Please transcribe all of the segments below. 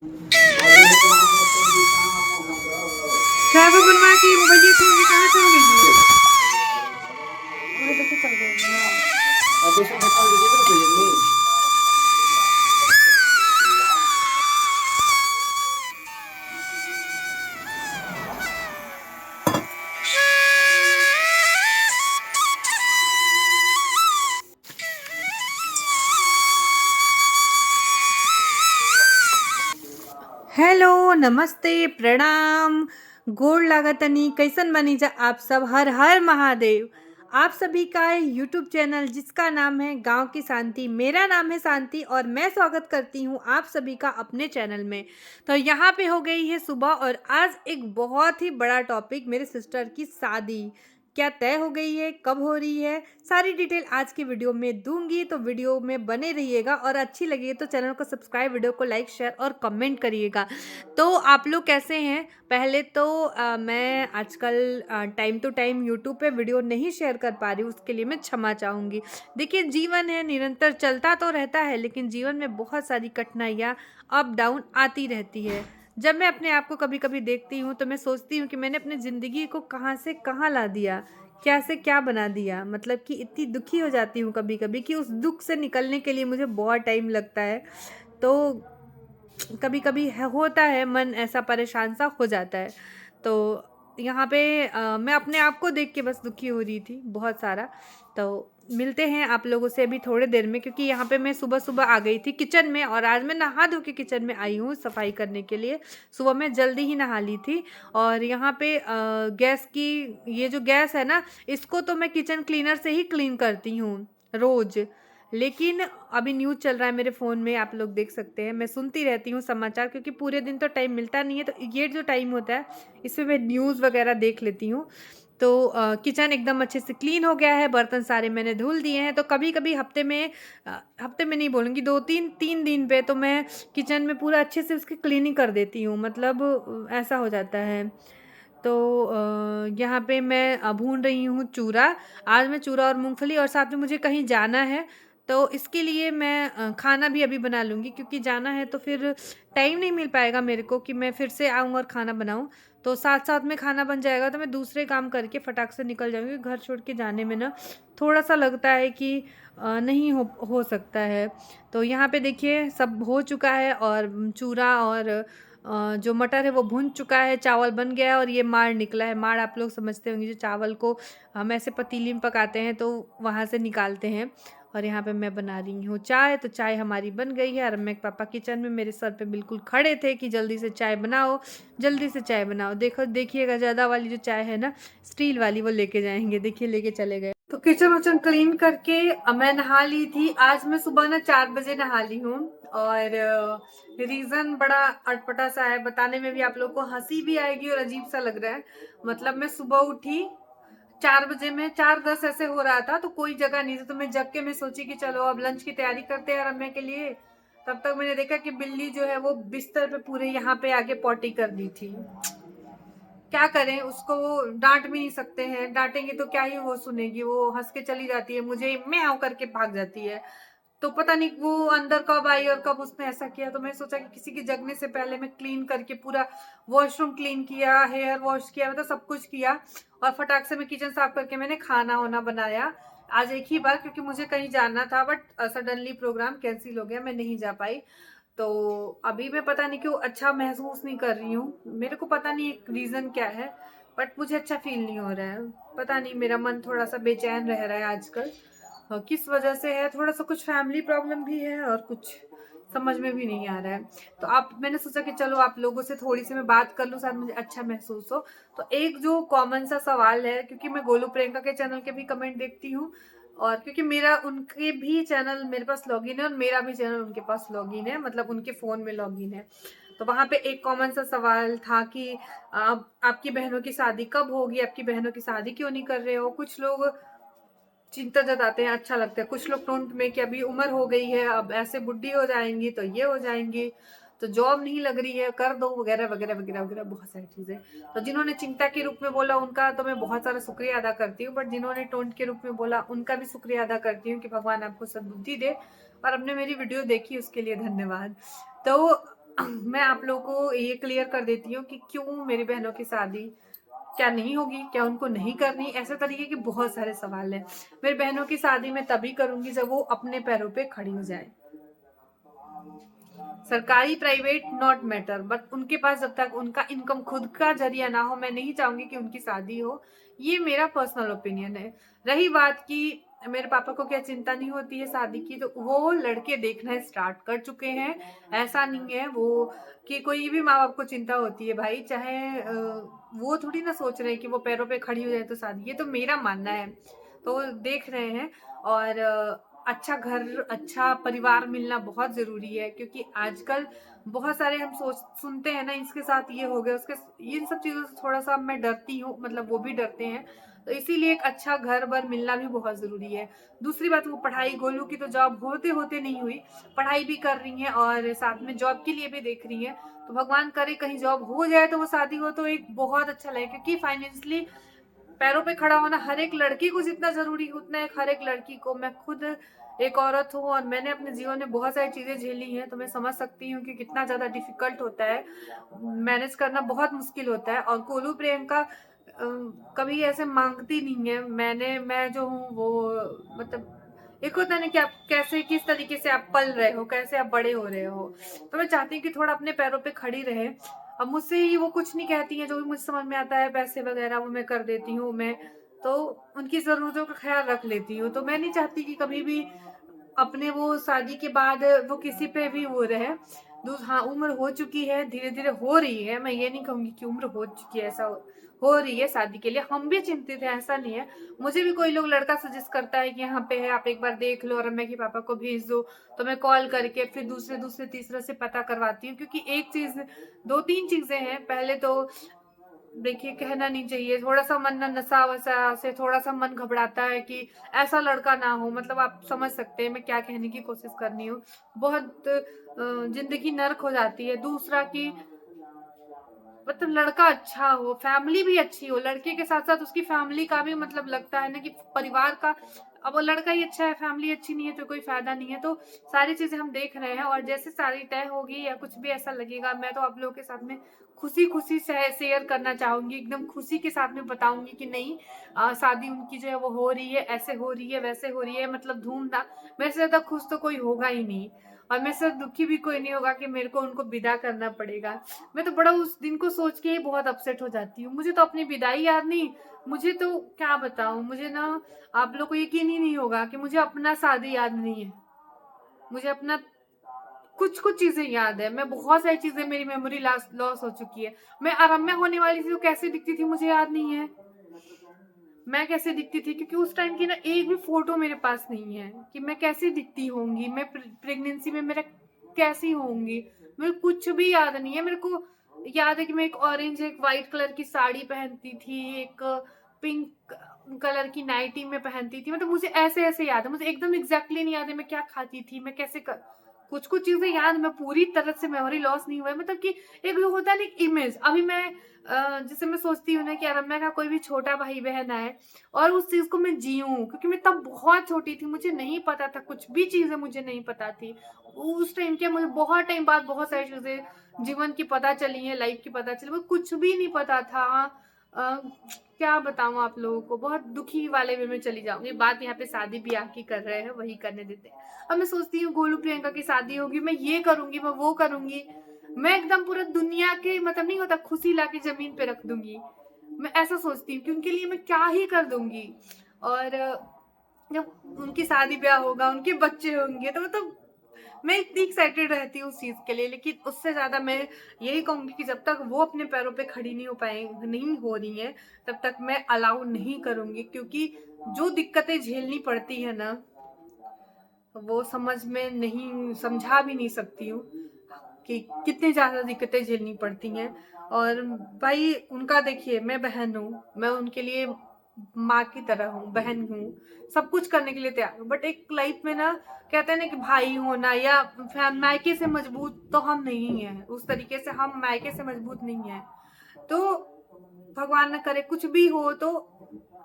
Driver बनवा के भैया को ये कहाँ चल गई है? वही देखो चल गई है। और दूसरा बता दीजिए तो भैया नहीं। हेलो, नमस्ते, प्रणाम, गोड़ लागतनी, कैसन बनी जा आप सब। हर हर महादेव। आप सभी का यूट्यूब चैनल जिसका नाम है गांव की शांति, मेरा नाम है शांति और मैं स्वागत करती हूं आप सभी का अपने चैनल में। तो यहाँ पे हो गई है सुबह और आज एक बहुत ही बड़ा टॉपिक, मेरे सिस्टर की शादी क्या तय हो गई है, कब हो रही है, सारी डिटेल आज की वीडियो में दूंगी। तो वीडियो में बने रहिएगा और अच्छी लगी तो चैनल को सब्सक्राइब, वीडियो को लाइक, शेयर और कमेंट करिएगा। तो आप लोग कैसे हैं? पहले तो मैं आजकल टाइम टू टाइम यूट्यूब पे वीडियो नहीं शेयर कर पा रही हूँ, उसके लिए मैं क्षमा चाहूँगी। देखिए, जीवन है, निरंतर चलता तो रहता है, लेकिन जीवन में बहुत सारी कठिनाइयाँ अप डाउन आती रहती है। जब मैं अपने आप को कभी कभी देखती हूँ तो मैं सोचती हूँ कि मैंने अपनी ज़िंदगी को कहाँ से कहाँ ला दिया, क्या से क्या बना दिया। मतलब कि इतनी दुखी हो जाती हूँ कभी कभी कि उस दुख से निकलने के लिए मुझे बहुत टाइम लगता है। तो कभी कभी होता है, मन ऐसा परेशान सा हो जाता है। तो यहाँ पे मैं अपने आप को देख के बस दुखी हो रही थी बहुत सारा। तो मिलते हैं आप लोगों से अभी थोड़े देर में, क्योंकि यहाँ पे मैं सुबह सुबह आ गई थी किचन में और आज मैं नहा धो के किचन में आई हूँ सफाई करने के लिए। सुबह मैं जल्दी ही नहा ली थी। और यहाँ पे गैस की, ये जो गैस है ना, इसको तो मैं किचन क्लीनर से ही क्लीन करती हूँ रोज़। लेकिन अभी न्यूज़ चल रहा है मेरे फ़ोन में, आप लोग देख सकते हैं। मैं सुनती रहती हूँ समाचार, क्योंकि पूरे दिन तो टाइम मिलता नहीं है, तो ये जो टाइम होता है इसमें मैं न्यूज़ वगैरह देख लेती हूँ। तो किचन एकदम अच्छे से क्लीन हो गया है, बर्तन सारे मैंने धुल दिए हैं। तो कभी कभी हफ्ते में नहीं बोलूँगी, 2 3 दिन पे तो मैं किचन में पूरा अच्छे से उसकी क्लीनिंग कर देती हूँ। मतलब ऐसा हो जाता है। तो यहाँ पे मैं भून रही हूँ चूरा। आज मैं चूरा और मूंगफली, और साथ में मुझे कहीं जाना है तो इसके लिए मैं खाना भी अभी बना लूँगी, क्योंकि जाना है तो फिर टाइम नहीं मिल पाएगा मेरे को कि मैं फिर से आऊँ और खाना बनाऊँ। तो साथ साथ में खाना बन जाएगा तो मैं दूसरे काम करके फटाक से निकल जाऊँगी। घर छोड़ के जाने में ना थोड़ा सा लगता है कि नहीं हो सकता है। तो यहाँ पे देखिए सब हो चुका है और चूरा और जो मटर है वो भुन चुका है, चावल बन गया है और ये माड़ निकला है। माड़ आप लोग समझते होंगे, जो चावल को हम ऐसे पतीली में पकाते हैं तो वहाँ से निकालते हैं। और यहाँ पे मैं बना रही हूँ चाय। तो चाय हमारी बन गई है और अम्मा के पापा किचन में मेरे सर पे बिल्कुल खड़े थे कि जल्दी से चाय बनाओ, जल्दी से चाय बनाओ। देखो देखिएगा, ज़्यादा वाली जो चाय है ना, स्टील वाली, वो लेके जाएंगे। देखिए लेके चले गए। तो किचन वचन क्लीन करके मैं नहा ली थी। आज मैं सुबह ना 4 बजे नहा ली हूँ। और रीज़न बड़ा अटपटा सा है, बताने में भी आप लोग को हंसी भी आएगी और अजीब सा लग रहा है। मतलब मैं सुबह उठी 4 बजे में, 4:10 ऐसे हो रहा था, तो कोई जगह नहीं थी। तो मैं जग के मैं सोची कि चलो अब लंच की तैयारी करते हैं रम्या के लिए। तब तक मैंने देखा कि बिल्ली जो है वो बिस्तर पे पूरे यहाँ पे आके पॉटी कर दी थी। क्या करें, उसको डांट भी नहीं सकते हैं, डांटेंगे तो क्या ही वो सुनेगी। वो हंस के चली जाती है, मुझे म्याऊं करके भाग जाती है। तो पता नहीं वो अंदर कब आई और कब उसने ऐसा किया। तो मैं सोचा कि किसी के जगने से पहले मैं क्लीन करके पूरा वॉशरूम क्लीन किया, हेयर वॉश किया, मतलब सब कुछ किया। और फटाक से मैं किचन साफ करके मैंने खाना वाना बनाया। आज एक ही बार, क्योंकि मुझे कहीं जाना था, बट सडनली प्रोग्राम कैंसिल हो गया, मैं नहीं जा पाई। तो अभी मैं पता नहीं क्यों अच्छा महसूस नहीं कर रही हूँ। मेरे को पता नहीं एक रीज़न क्या है, बट मुझे अच्छा फील नहीं हो रहा है। पता नहीं, मेरा मन थोड़ा सा बेचैन रह रहा है आजकल। किस वजह से है, थोड़ा सा कुछ फैमिली प्रॉब्लम भी है और कुछ समझ में भी नहीं आ रहा है। तो आप, मैंने सोचा कि चलो आप लोगों से थोड़ी सी मैं बात कर लूँ, शायद मुझे अच्छा महसूस हो। तो एक जो कॉमन सा सवाल है, क्योंकि मैं गोलू प्रियंका के चैनल के भी कमेंट देखती हूँ, और क्योंकि मेरा उनके भी चैनल मेरे पास लॉगिन है और मेरा भी चैनल उनके पास लॉगिन है, मतलब उनके फ़ोन में लॉगिन है। तो वहाँ पे एक कॉमन सा सवाल था कि आपकी बहनों की शादी कब होगी, आपकी बहनों की शादी क्यों नहीं कर रहे हो। कुछ लोग चिंता जताते हैं, अच्छा लगता है। कुछ लोग टोंट में कि अभी उम्र हो गई है, अब ऐसे बुढ़ी हो जाएंगी तो ये हो जाएंगी, तो जॉब नहीं लग रही है, कर दो, वगैरह वगैरह वगैरह वगैरह, बहुत सारी चीजें। तो जिन्होंने चिंता के रूप में बोला उनका तो मैं बहुत सारा शुक्रिया अदा करती हूँ, बट जिन्होंने टोंट के रूप में बोला उनका भी शुक्रिया अदा करती हूँ कि भगवान आपको सद्बुद्धि दे। और आपने मेरी वीडियो देखी उसके लिए धन्यवाद। तो मैं आप लोगों को ये क्लियर कर देती हूँ कि क्यों मेरी बहनों की शादी क्या नहीं होगी, क्या उनको नहीं करनी, ऐसे तरीके के बहुत सारे सवाल हैं। मेरी बहनों की शादी मैं तभी करूंगी जब वो अपने पैरों पे खड़ी हो जाए। सरकारी प्राइवेट नॉट मैटर, बट उनके पास जब तक उनका इनकम खुद का जरिया ना हो, मैं नहीं चाहूंगी कि उनकी शादी हो। ये मेरा पर्सनल ओपिनियन है। रही बात की मेरे पापा को क्या चिंता नहीं होती है शादी की, तो वो लड़के देखना स्टार्ट कर चुके हैं। ऐसा नहीं है वो कि कोई भी माँ बाप को चिंता होती है भाई, चाहे वो थोड़ी ना सोच रहे हैं कि वो पैरों पे खड़ी हो जाए तो शादी, ये तो मेरा मानना है। तो देख रहे हैं। और अच्छा घर, अच्छा परिवार मिलना बहुत ज़रूरी है, क्योंकि आजकल बहुत सारे हम सोच सुनते हैं ना, इसके साथ ये हो गया, उसके इन सब चीज़ों से थोड़ा-सा मैं डरती हूँ, मतलब वो भी डरते हैं। तो इसीलिए एक अच्छा घर-वर मिलना भी बहुत ज़रूरी है। दूसरी बात, वो पढ़ाई गोलू की तो जॉब होते-होते नहीं हुई, पढ़ाई भी कर रही हैं और साथ में जॉब के लिए भी देख रही हैं। तो भगवान करे कहीं जॉब हो जाए तो वो शादी हो तो एक बहुत अच्छा लगे, क्योंकि फाइनेंशियली पैरों पे खड़ा होना हर एक लड़की को जितना ज़रूरी है, उतना एक हर एक लड़की को। मैं खुद एक औरत हूँ और मैंने अपने जीवन में बहुत सारी चीज़ें झेली हैं, तो मैं समझ सकती हूँ कि कितना ज़्यादा डिफ़िकल्ट होता है, मैनेज करना बहुत मुश्किल होता है। और गोलू प्रियंका कभी ऐसे माँगती नहीं है। मैं जो हूँ वो, मतलब एक होता है ना कि आप कैसे किस तरीके से आप पल रहे हो, कैसे आप बड़े हो रहे हो। तो मैं चाहती हूँ कि थोड़ा अपने पैरों पे खड़ी रहे। अब मुझसे ही वो कुछ नहीं कहती हैं, जो भी मुझे समझ में आता है पैसे वगैरह वो मैं कर देती हूँ मैं। तो उनकी ज़रूरतों का ख़्याल रख लेती हूँ। तो मैं नहीं चाहती कि कभी भी अपने वो शादी के बाद वो किसी पे भी वो रहे। हाँ, उम्र हो चुकी है, धीरे-धीरे हो रही है, मैं ये नहीं कहूँगी कि उम्र हो चुकी है, ऐसा हो रही है शादी के लिए। हम भी चिंतित हैं, ऐसा नहीं है। मुझे भी कोई लोग लड़का सजेस्ट करता है कि यहाँ पे है, आप एक बार देख लो और रम्या के पापा को भेज दो, तो मैं कॉल करके फिर दूसरे तीसरे से पता करवाती हूँ, क्योंकि एक चीज़ 2-3 चीज़ें हैं। पहले तो देखिए, कहना नहीं चाहिए, थोड़ा-सा मन ना नशा-वशा से थोड़ा-सा मन घबराता है कि ऐसा लड़का ना हो, मतलब आप समझ सकते हैं मैं क्या कहने की कोशिश कर रही हूँ। बहुत ज़िंदगी नर्क हो जाती है। दूसरा कि मतलब लड़का अच्छा हो, फैमिली भी अच्छी हो, लड़के के साथ-साथ उसकी फैमिली का भी, मतलब लगता है ना कि परिवार का, अब वो लड़का ही अच्छा है, फैमिली अच्छी नहीं है तो कोई फ़ायदा नहीं है। तो सारी चीज़ें हम देख रहे हैं और जैसे शादी तय होगी या कुछ भी ऐसा लगेगा, मैं तो आप लोगों के साथ में खुशी-खुशी से शेयर करना चाहूँगी, एकदम खुशी के साथ में बताऊँगी कि नहीं, शादी उनकी जो है वो हो रही है, ऐसे हो रही है, वैसे हो रही है, मतलब धूम-धाम। मेरे से ज़्यादा खुश तो कोई होगा ही नहीं और मेरे से दुखी भी कोई नहीं होगा कि मेरे को उनको विदा करना पड़ेगा। मैं तो बड़ा उस दिन को सोच के ही बहुत अपसेट हो जाती हूँ। मुझे तो अपनी विदाई याद नहीं, मुझे तो क्या बताऊँ, मुझे ना, आप लोग को यकीन ही नहीं होगा कि मुझे अपना शादी याद नहीं है। मुझे अपना कुछ-कुछ चीज़ें याद है। मैं बहुत सारी चीज़ें, मेरी मेमोरी लॉस हो चुकी है। मैं अरम्या होने वाली थी तो कैसे दिखती थी मुझे याद नहीं है। मैं कैसे दिखती थी, क्योंकि उस टाइम की ना एक भी फ़ोटो मेरे पास नहीं है कि मैं कैसी दिखती होंगी, मैं प्रेगनेंसी में मेरा कैसी होंगी, मुझे कुछ भी याद नहीं है। मेरे को याद है कि मैं एक ऑरेंज, एक व्हाइट कलर की साड़ी पहनती थी, एक पिंक कलर की नाइटी में पहनती थी, मतलब मुझे ऐसे-ऐसे याद है। मुझे एकदम एग्ज़ैक्टली नहीं याद है मैं क्या खाती थी, मैं कैसे क कुछ-कुछ चीज़ें याद, मैं पूरी तरह से मेमोरी लॉस नहीं हुआ है, मतलब कि एक जो होता है ना, एक इमेज। अभी मैं जैसे मैं सोचती हूँ ना कि रम्या का कोई भी छोटा भाई-बहन आए और उस चीज़ को मैं जिऊँ, क्योंकि मैं तब बहुत छोटी थी, मुझे नहीं पता था, कुछ भी चीज़ें मुझे नहीं पता थी। उस टाइम क्या, मुझे बहुत टाइम बाद बहुत सारी चीज़ें जीवन की पता चली हैं, लाइफ़ की पता चली, मुझे कुछ भी नहीं पता था। अ, क्या बताऊँ आप लोगों को, बहुत दुखी वाले वे में चली जाऊँगी। बात यहाँ पे शादी-ब्याह की कर रहे हैं, वही करने देते हैं। अब मैं सोचती हूँ गोलू प्रियंका की शादी होगी, मैं ये करूँगी, मैं वो करूँगी। मैं एकदम पूरा दुनिया के, मतलब नहीं होता, खुशी लाके ज़मीन पे रख दूँगी। मैं ऐसा सोचती हूँ कि उनके लिए मैं क्या ही कर दूँगी। और जब उनकी शादी-ब्याह होगा, उनके बच्चे होंगे, तो मतलब मैं इतनी एक्साइटेड रहती हूँ उस चीज़ के लिए। लेकिन उससे ज़्यादा मैं यही कहूँगी कि जब तक वो अपने पैरों पे खड़ी नहीं हो रही हैं, तब तक मैं अलाउ नहीं करूँगी, क्योंकि जो दिक्कतें झेलनी पड़ती हैं ना, वो समझ में नहीं, समझा भी नहीं सकती हूँ कि कितनी ज़्यादा दिक्कतें झेलनी पड़ती हैं। और भाई उनका देखिए, मैं बहन हूँ, मैं उनके लिए माँ की तरह हूँ, बहन हूँ, सब कुछ करने के लिए तैयार हूँ। बट एक लाइफ में ना, कहते हैं ना कि भाई होना या मायके से मजबूत तो हम नहीं हैं, उस तरीके से हम मायके से मजबूत नहीं हैं। तो भगवान ना करे कुछ भी हो तो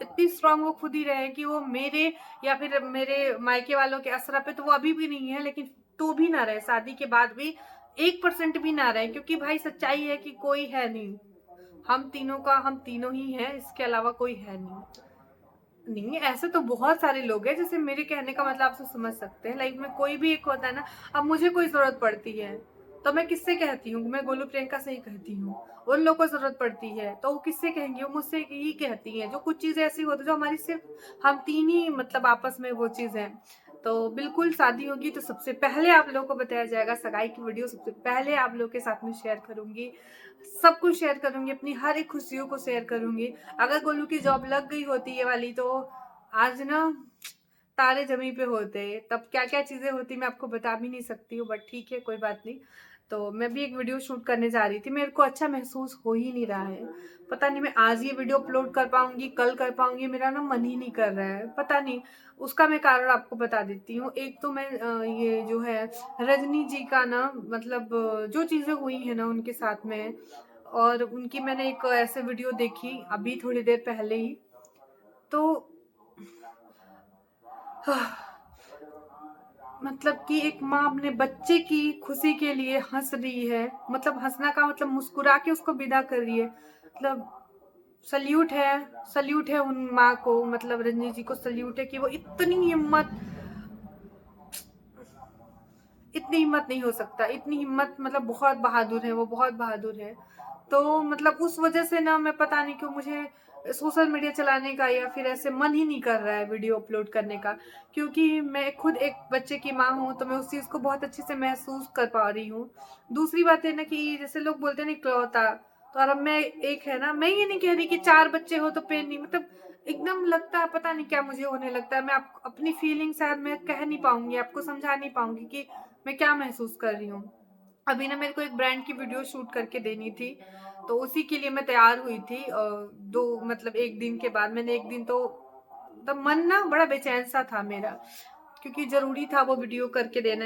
इतनी स्ट्रांग वो खुद ही रहे कि वो मेरे या फिर मेरे मायके वालों के असरा पे तो वो अभी भी नहीं है, लेकिन तो भी ना रहे, शादी के बाद भी 1% भी ना रहे, क्योंकि भाई सच्चाई है कि कोई है नहीं, हम तीनों ही हैं, इसके अलावा कोई है नहीं। नहीं, ऐसे तो बहुत सारे लोग हैं, जैसे मेरे कहने का मतलब आप सब समझ सकते हैं, लाइफ में कोई भी एक होता है ना। अब मुझे कोई जरूरत पड़ती है तो मैं किससे कहती हूँ? मैं गोलू प्रियंका से ही कहती हूँ। उन लोगों को जरूरत पड़ती है तो वो किससे कहेंगे? वो मुझसे ही कहती हैं। जो कुछ चीजें ऐसी होती है जो हमारी सिर्फ हम तीन ही मतलब आपस में वो चीज है। तो बिल्कुल शादी होगी तो सबसे पहले आप लोगों को बताया जाएगा, सगाई की वीडियो सबसे पहले आप लोग के साथ में शेयर करूंगी, सब कुछ शेयर करूंगी, अपनी हर एक खुशियों को शेयर करूंगी। अगर गोलू की जॉब लग गई होती ये वाली तो आज ना तारे जमी पे होते, तब क्या क्या चीजें होती मैं आपको बता भी नहीं सकती हूँ, बट ठीक है कोई बात नहीं। तो मैं भी एक वीडियो शूट करने जा रही थी, मेरे को अच्छा महसूस हो ही नहीं रहा है। पता नहीं मैं आज ये वीडियो अपलोड कर पाऊंगी, कल कर पाऊंगी, मेरा ना मन ही नहीं कर रहा है, पता नहीं। उसका मैं कारण आपको बता देती हूँ। एक तो मैं ये जो है रजनी जी का ना मतलब जो चीजें हुई है ना उनके साथ में, और उनकी मैंने एक ऐसे वीडियो देखी अभी थोड़ी देर पहले ही, तो मतलब कि एक माँ अपने बच्चे की खुशी के लिए हंस रही है, मतलब हंसना का मतलब मुस्कुरा के उसको विदा कर रही है, मतलब सल्यूट है। सल्यूट है उन माँ को, मतलब रजनी जी को सल्यूट है कि वो इतनी हिम्मत नहीं हो सकता, इतनी हिम्मत, मतलब बहुत बहादुर है वो, बहुत बहादुर है। तो मतलब उस वजह से ना मैं पता नहीं क्यों मुझे सोशल मीडिया चलाने का या फिर ऐसे मन ही नहीं कर रहा है वीडियो अपलोड करने का, क्योंकि मैं खुद एक बच्चे की माँ हूँ तो मैं उस चीज को बहुत अच्छे से महसूस कर पा रही हूँ। दूसरी बात है ना कि जैसे लोग बोलते हैं ना इकलौता, तो और अब मैं एक है ना, मैं ये नहीं कह रही कि 4 बच्चे हो तो पेन नहीं, मतलब एकदम लगता है पता नहीं क्या मुझे होने लगता है। मैं अपनी फीलिंग शायद मैं कह नहीं पाऊंगी, आपको समझा नहीं पाऊंगी कि मैं क्या महसूस कर रही हूँ। अभी ना मेरे को एक ब्रांड की वीडियो शूट करके देनी थी, तो उसी के लिए मैं तैयार हुई थी। दो मतलब एक दिन के बाद मैंने, एक दिन तो तब मन ना बड़ा बेचैन सा था मेरा, क्योंकि जरूरी था वो वीडियो करके देना।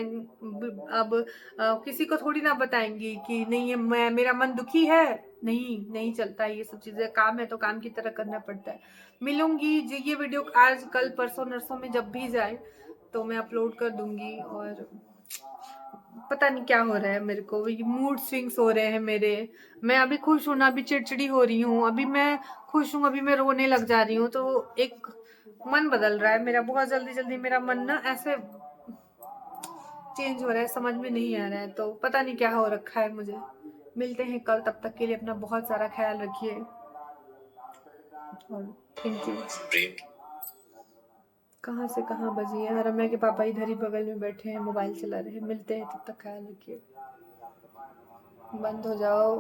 अब किसी को थोड़ी ना बताएंगी कि नहीं है, मैं मेरा मन दुखी है, नहीं नहीं चलता है, ये सब चीजें काम है तो काम की तरह करना पड़ता है। मिलूंगी जी, ये वीडियो आज कल परसों नरसों में जब भी जाए तो मैं अपलोड कर दूंगी। और पता नहीं क्या हो रहा है मेरे को, ये मूड स्विंग्स हो रहे हैं मेरे। मैं अभी खुश हूं ना, अभी चिड़चिड़ी हो रही हूँ, अभी मैं खुश हूँ, अभी मैं रोने लग जा रही हूँ, तो एक मन बदल रहा है मेरा, बहुत जल्दी जल्दी मेरा मन ना ऐसे चेंज हो रहा है, समझ में नहीं आ रहा है, तो पता नहीं क्या हो रखा है मुझे। मिलते हैं कल, तब तक के लिए अपना बहुत सारा ख्याल रखिए और थैंक यू। कहाँ से कहाँ बजी है, रम्या के पापा इधर ही बगल में बैठे हैं, मोबाइल चला रहे हैं। मिलते हैं, तब तक ख्याल रखिए। बंद हो जाओ।